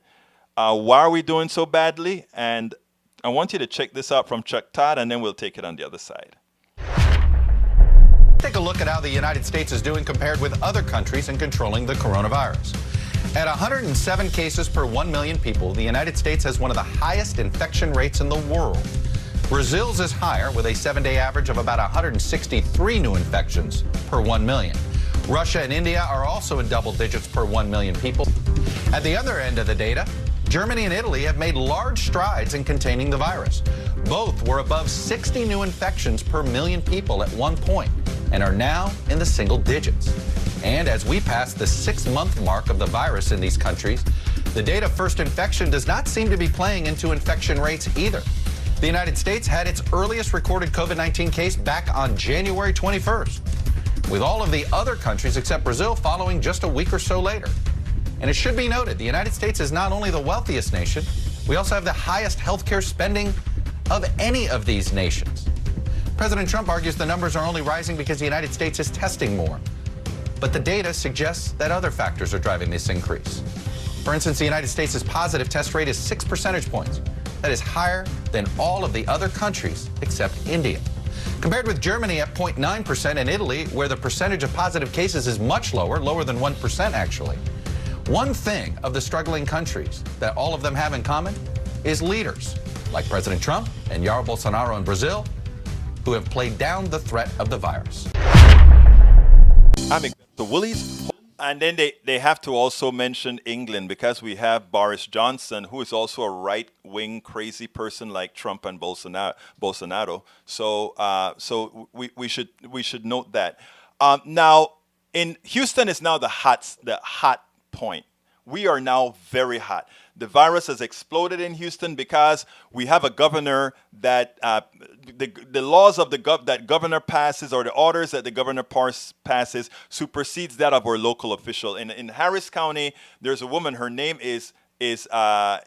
S1: Why are we doing so badly? And I want you to check this out from Chuck Todd, and then we'll take it on the other side.
S2: Take a look at how the United States is doing compared with other countries in controlling the coronavirus. At 107 cases per 1 million people, the United States has one of the highest infection rates in the world. Brazil's is higher, with a 7-day average of about 163 new infections per 1 million. Russia and India are also in double digits per 1 million people. At the other end of the data, Germany and Italy have made large strides in containing the virus. Both were above 60 new infections per million people at one point and are now in the single digits. And as we pass the 6-month mark of the virus in these countries, the date of first infection does not seem to be playing into infection rates either. The United States had its earliest recorded COVID-19 case back on January 21st, with all of the other countries except Brazil following just a week or so later. And it should be noted, the United States is not only the wealthiest nation, we also have the highest healthcare spending of any of these nations. President Trump argues the numbers are only rising because the United States is testing more. But the data suggests that other factors are driving this increase. For instance, the United States' positive test rate is 6 percentage points. That is higher than all of the other countries except India. Compared with Germany at 0.9% and Italy, where the percentage of positive cases is much lower, lower than 1% actually. One thing of the struggling countries that all of them have in common is leaders, like President Trump and Jair Bolsonaro in Brazil, who have played down the threat of the virus.
S1: I'm the Woolies. And then they have to also mention England, because we have Boris Johnson, who is also a right-wing crazy person like Trump and Bolsonaro. So we should note that. Now, in Houston is now the hot point. We are now very hot. The virus has exploded in Houston because we have a governor that the laws of that governor passes, or the orders that the governor passes, supersedes that of our local official. In Harris County, there's a woman. Her name is Lina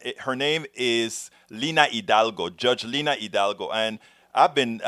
S1: Hidalgo, Judge Lina Hidalgo, and I've been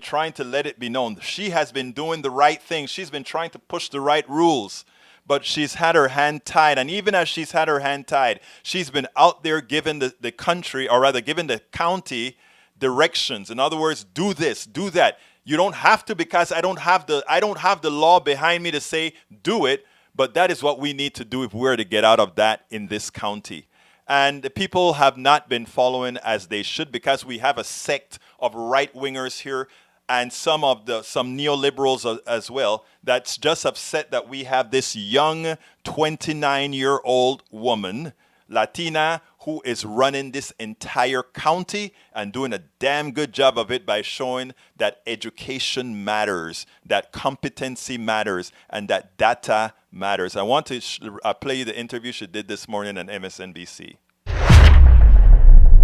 S1: trying to let it be known she has been doing the right thing. She's been trying to push the right rules. But she's had her hand tied. And even as she's had her hand tied, she's been out there giving the country, or rather giving the county, directions. In other words, do this, do that. You don't have to, because I don't have the law behind me to say do it, but that is what we need to do if we're to get out of that in this county. And the people have not been following as they should, because we have a sect of right-wingers here, and some neoliberals as well, that's just upset that we have this young 29-year-old woman, Latina, who is running this entire county and doing a damn good job of it by showing that education matters, that competency matters, and that data matters. I want to play you the interview she did this morning on MSNBC.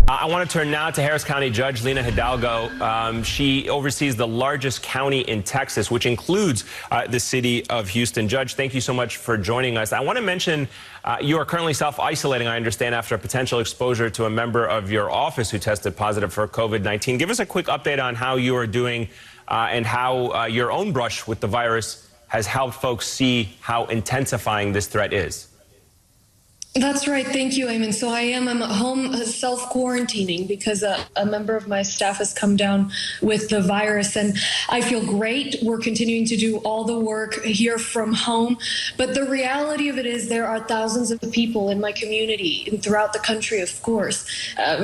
S17: I want to turn now to Harris County Judge Lina Hidalgo. She oversees the largest county in Texas, which includes the city of Houston. Judge, thank you so much for joining us. I want to mention you are currently self-isolating, I understand, after a potential exposure to a member of your office who tested positive for COVID-19. Give us a quick update on how you are doing and how your own brush with the virus has helped folks see how intensifying this threat is.
S18: That's right. Thank you, Eamon. So I'm at home self-quarantining because a member of my staff has come down with the virus, and I feel great. We're continuing to do all the work here from home. But the reality of it is there are thousands of people in my community and throughout the country, of course,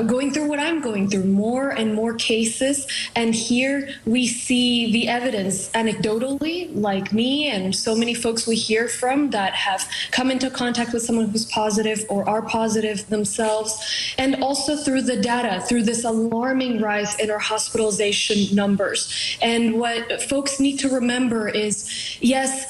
S18: going through what I'm going through, more and more cases. And here we see the evidence anecdotally, like me and so many folks we hear from that have come into contact with someone who's positive or are positive themselves, and also through the data, through this alarming rise in our hospitalization numbers. And what folks need to remember is, yes,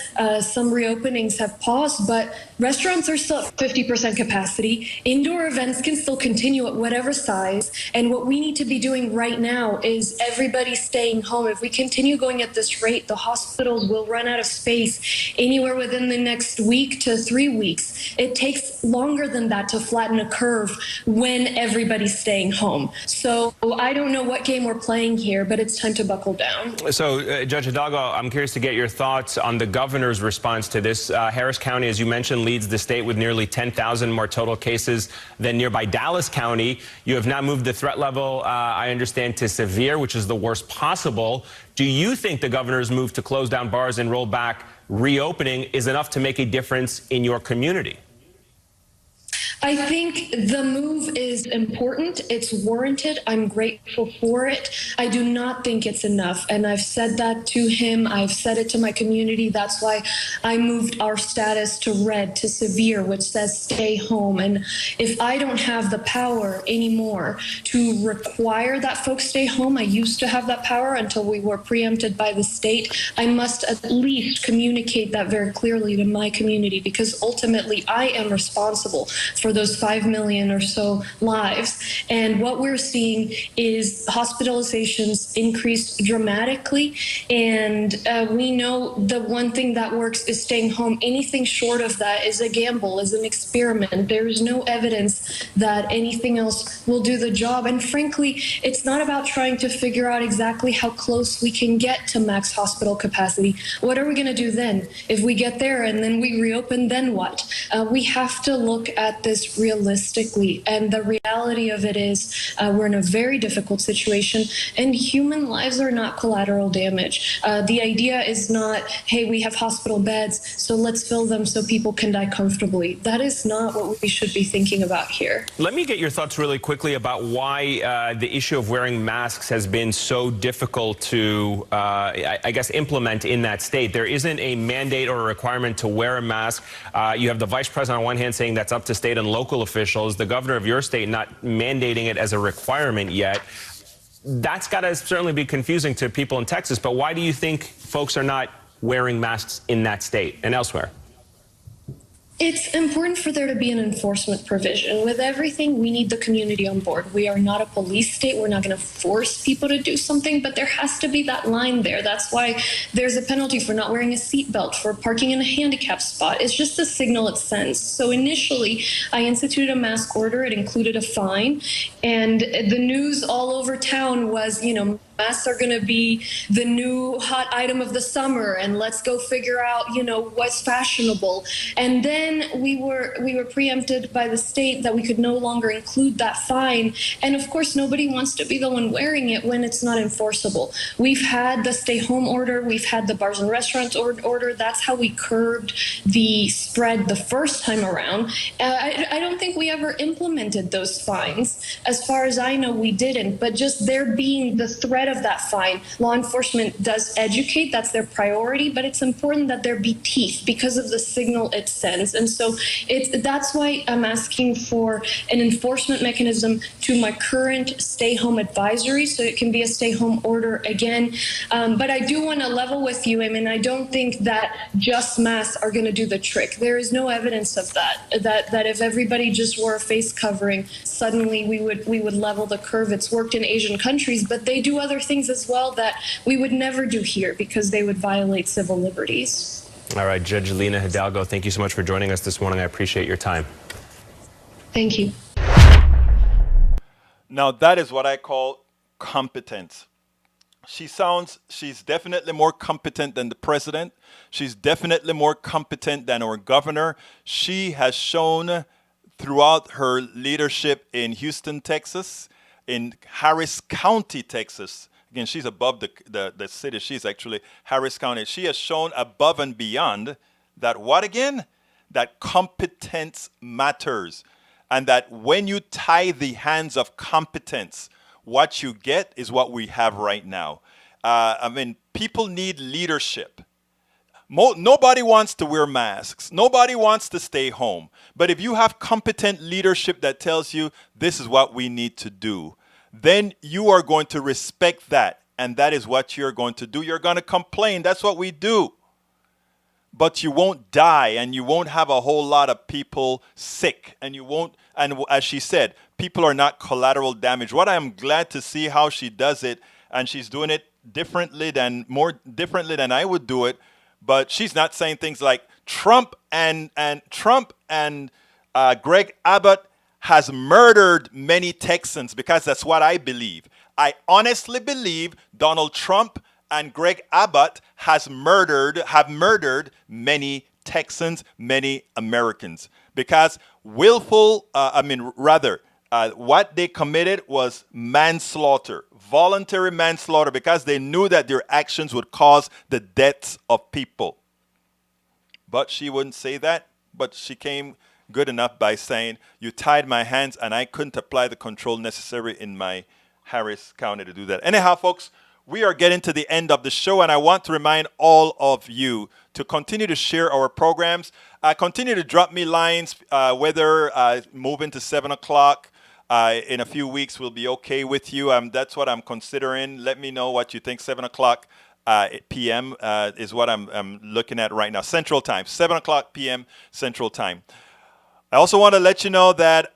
S18: some reopenings have paused, but restaurants are still at 50% capacity. Indoor events can still continue at whatever size. And what we need to be doing right now is everybody staying home. If we continue going at this rate, the hospitals will run out of space anywhere within the next week to 3 weeks. It takes longer than that to flatten a curve when everybody's staying home. So I don't know what game we're playing here, but it's time to buckle down.
S17: So, Judge Hidalgo, I'm curious to get your thoughts on the governor's response to this. Harris County, as you mentioned, leads the state with nearly 10,000 more total cases than nearby Dallas County. You have now moved the threat level, I understand, to severe, which is the worst possible. Do you think the governor's move to close down bars and roll back reopening is enough to make a difference in your community?
S18: I think the move is important. It's warranted. I'm grateful for it. I do not think it's enough. And I've said that to him. I've said it to my community. That's why I moved our status to red, to severe, which says stay home. And if I don't have the power anymore to require that folks stay home, I used to have that power until we were preempted by the state. I must at least communicate that very clearly to my community, because ultimately I am responsible for those 5 million or so lives. And what we're seeing is hospitalizations increased dramatically. And we know the one thing that works is staying home. Anything short of that is a gamble, is an experiment. There is no evidence that anything else will do the job. And frankly, it's not about trying to figure out exactly how close we can get to max hospital capacity. What are we going to do then? If we get there and then we reopen, then what? We have to look at this this realistically. And the reality of it is we're in a very difficult situation, and human lives are not collateral damage. The idea is not, hey, we have hospital beds, so let's fill them so people can die comfortably. That is not what we should be thinking about here.
S17: Let me get your thoughts really quickly about why the issue of wearing masks has been so difficult to, I guess, implement in that state. There isn't a mandate or a requirement to wear a mask. You have the vice president on one hand saying that's up to state and local officials, the governor of your state not mandating it as a requirement yet. That's got to certainly be confusing to people in Texas, but why do you think folks are not wearing masks in that state and elsewhere?
S18: It's important for there to be an enforcement provision. With everything, we need the community on board. We are not a police state. We're not going to force people to do something, but there has to be that line there. That's why there's a penalty for not wearing a seatbelt, for parking in a handicap spot. It's just a signal it sends. So initially, I instituted a mask order. It included a fine. And the news all over town was, masks are going to be the new hot item of the summer, and let's go figure out, what's fashionable. And then we were preempted by the state that we could no longer include that fine. And of course, nobody wants to be the one wearing it when it's not enforceable. We've had the stay home order. We've had the bars and restaurants order. That's how we curbed the spread the first time around. I don't think we ever implemented those fines. As far as I know, we didn't. But just there being the threat of that fine, law enforcement does educate. That's their priority. But it's important that there be teeth because of the signal it sends. And so that's why I'm asking for an enforcement mechanism to my current stay-home advisory, so it can be a stay-home order again. But I do want to level with you, I don't think that just masks are going to do the trick. There is no evidence of that if everybody just wore a face covering, suddenly we would level the curve. It's worked in Asian countries, but they do other things as well that we would never do here because they would violate civil liberties.
S17: All right, Judge Lina Hidalgo, thank you so much for joining us this morning. I appreciate your time.
S18: Thank you.
S1: Now, that is what I call competence. She's definitely more competent than the president. She's definitely more competent than our governor. She has shown throughout her leadership in Houston, Texas, in Harris County, Texas. Again, she's above the city. She's actually Harris County. She has shown above and beyond that what again? That competence matters. And that when you tie the hands of competence, what you get is what we have right now. People need leadership. Nobody wants to wear masks. Nobody wants to stay home. But if you have competent leadership that tells you this is what we need to do, then you are going to respect that. And that is what you're going to do. You're going to complain. That's what we do. But you won't die, and you won't have a whole lot of people sick, and you won't, and as she said, people are not collateral damage. What I'm glad to see how she does it, and she's doing it more differently than I would do it, but she's not saying things like Trump and Greg Abbott has murdered many Texans, because that's what I believe. I honestly believe Donald Trump and Greg Abbott have murdered many Texans, many Americans, because what they committed was manslaughter, voluntary manslaughter, because they knew that their actions would cause the deaths of people. But she wouldn't say that, but she came good enough by saying, you tied my hands and I couldn't apply the control necessary in my Harris County to do that. Anyhow, folks, we are getting to the end of the show, and I want to remind all of you to continue to share our programs. Continue to drop me lines, whether moving to 7 o'clock in a few weeks will be okay with you. That's what I'm considering. Let me know what you think. 7 o'clock p.m. Is what I'm looking at right now. Central Time, 7 o'clock p.m. Central Time. I also want to let you know that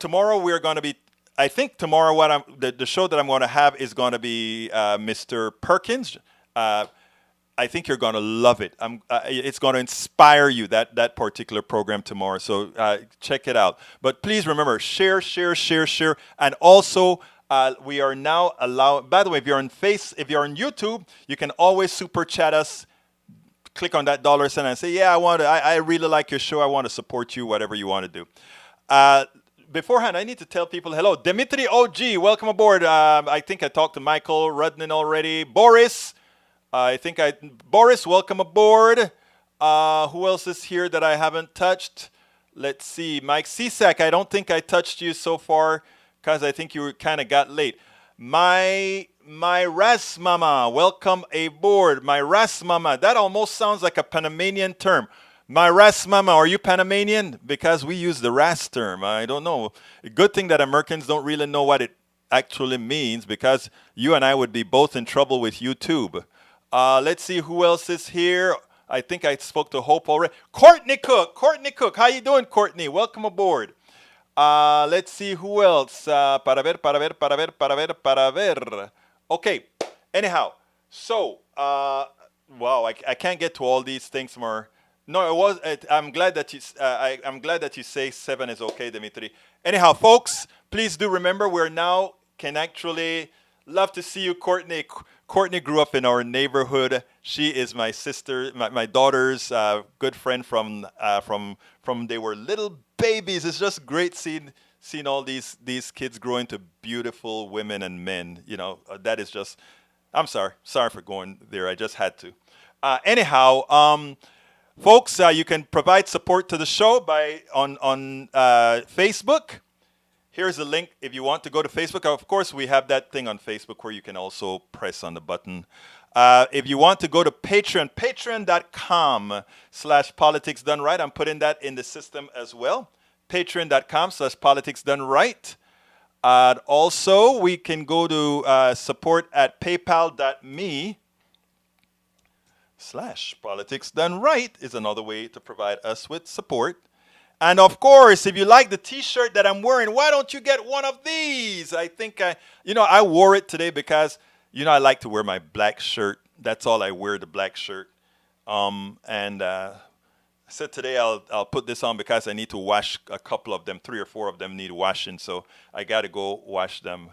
S1: tomorrow we're going to be, I think tomorrow the show that I'm going to have is going to be Mr. Perkins. I think you're going to love it. It's going to inspire you, that particular program tomorrow. So check it out. But please remember, share. And also, we are now allowed, by the way, if you're on YouTube, you can always super chat us. click on that $sign and say, yeah, I really like your show. I want to support you, whatever you want to do. Beforehand, I need to tell people hello. Dimitri OG, welcome aboard. I think I talked to Michael Rudnin already. Boris, Boris, welcome aboard. Who else is here that I haven't touched? Let's see. Mike Cisak, I don't think I touched you so far because I think you kind of got late. My Ras Mama, welcome aboard. My Ras Mama, that almost sounds like a Panamanian term. My Ras Mama, are you Panamanian? Because we use the Ras term. I don't know. Good thing that Americans don't really know what it actually means, because you and I would be both in trouble with YouTube. Let's see who else is here. I think I spoke to Hope already. Courtney Cook, how you doing, Courtney? Welcome aboard. Let's see who else. Para ver. Okay. Anyhow, so wow, I can't get to all these things more. No, it was. I'm glad that you. I'm glad that you say 7 is okay, Dimitri. Anyhow, folks, please do remember we're now can actually love to see you, Courtney. Courtney grew up in our neighborhood. She is my sister, my daughter's good friend from they were little babies. It's just great seeing all these kids grow into beautiful women and men. You know, that is just. I'm sorry for going there. I just had to. Anyhow, folks, you can provide support to the show by on Facebook. Here's a link if you want to go to Facebook. Of course, we have that thing on Facebook where you can also press on the button. If you want to go to Patreon, patreon.com/politicsdoneright. I'm putting that in the system as well. Patreon.com/politicsdoneright. Also, we can go to support at paypal.me/politicsdoneright is another way to provide us with support. And of course, if you like the t-shirt that I'm wearing, why don't you get one of these? I think I wore it today because, I like to wear my black shirt. That's all I wear, the black shirt. I said today I'll put this on because I need to wash a couple of them. 3 or 4 of them need washing, so I got to go wash them.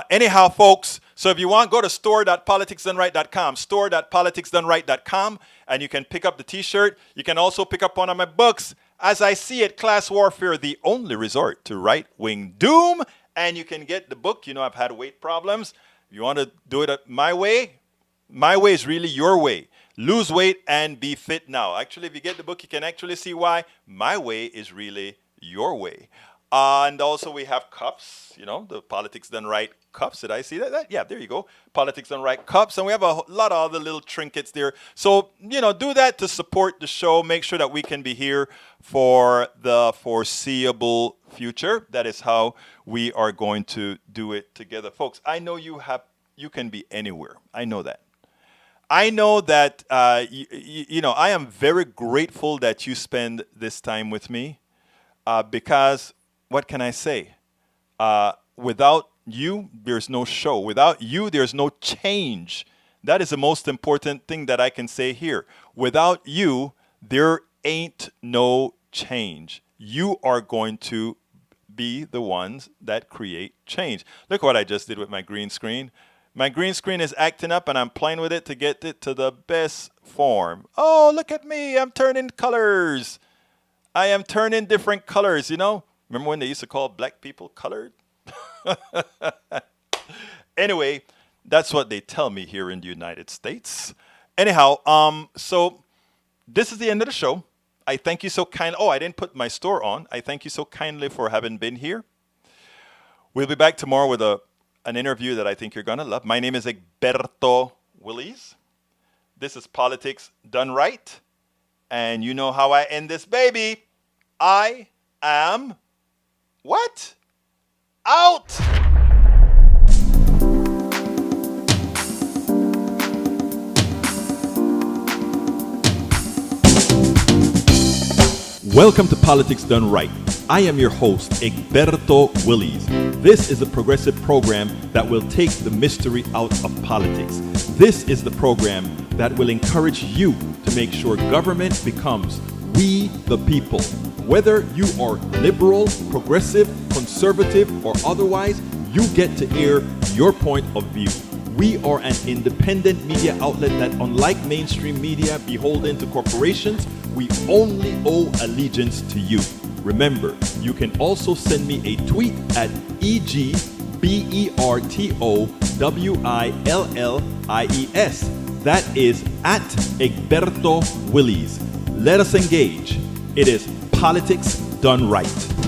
S1: Anyhow, folks, so if you want, go to store.politicsdoneright.com, store.politicsdoneright.com, and you can pick up the t-shirt. You can also pick up one of my books, As I See It, Class Warfare, the Only Resort to Right-Wing Doom. And you can get the book. I've had weight problems. You want to do it my way? My way is really your way. Lose weight and be fit now. Actually, if you get the book, you can actually see why my way is really your way. And also we have cups, the Politics Done Right cups. Did I see that? Yeah, there you go. Politics Done Right cups. And we have a lot of other little trinkets there. So, do that to support the show. Make sure that we can be here for the foreseeable future. That is how we are going to do it together. Folks, I know you can be anywhere. I know that. I know that, I am very grateful that you spend this time with me because what can I say? Without you, there's no show. Without you, there's no change. That is the most important thing that I can say here. Without you, there ain't no change. You are going to be the ones that create change. Look what I just did with my green screen. My green screen is acting up, and I'm playing with it to get it to the best form. Oh, look at me. I'm turning colors. I am turning different colors, Remember when they used to call black people colored? Anyway, that's what they tell me here in the United States. Anyhow, so this is the end of the show. I thank you so kindly. Oh, I didn't put my store on. I thank you so kindly for having been here. We'll be back tomorrow with an interview that I think you're going to love. My name is Egberto Willies. This is Politics Done Right. And you know how I end this, baby. I am... what? Out! Welcome to Politics Done Right. I am your host, Egberto Willies. This is a progressive program that will take the mystery out of politics. This is the program that will encourage you to make sure government becomes we the people. Whether you are liberal, progressive, conservative, or otherwise, you get to air your point of view. We are an independent media outlet that, unlike mainstream media beholden to corporations, we only owe allegiance to you. Remember, you can also send me a tweet at EGBERTOWILLIES. That is at Egberto Willies. Let us engage. It is politics done right.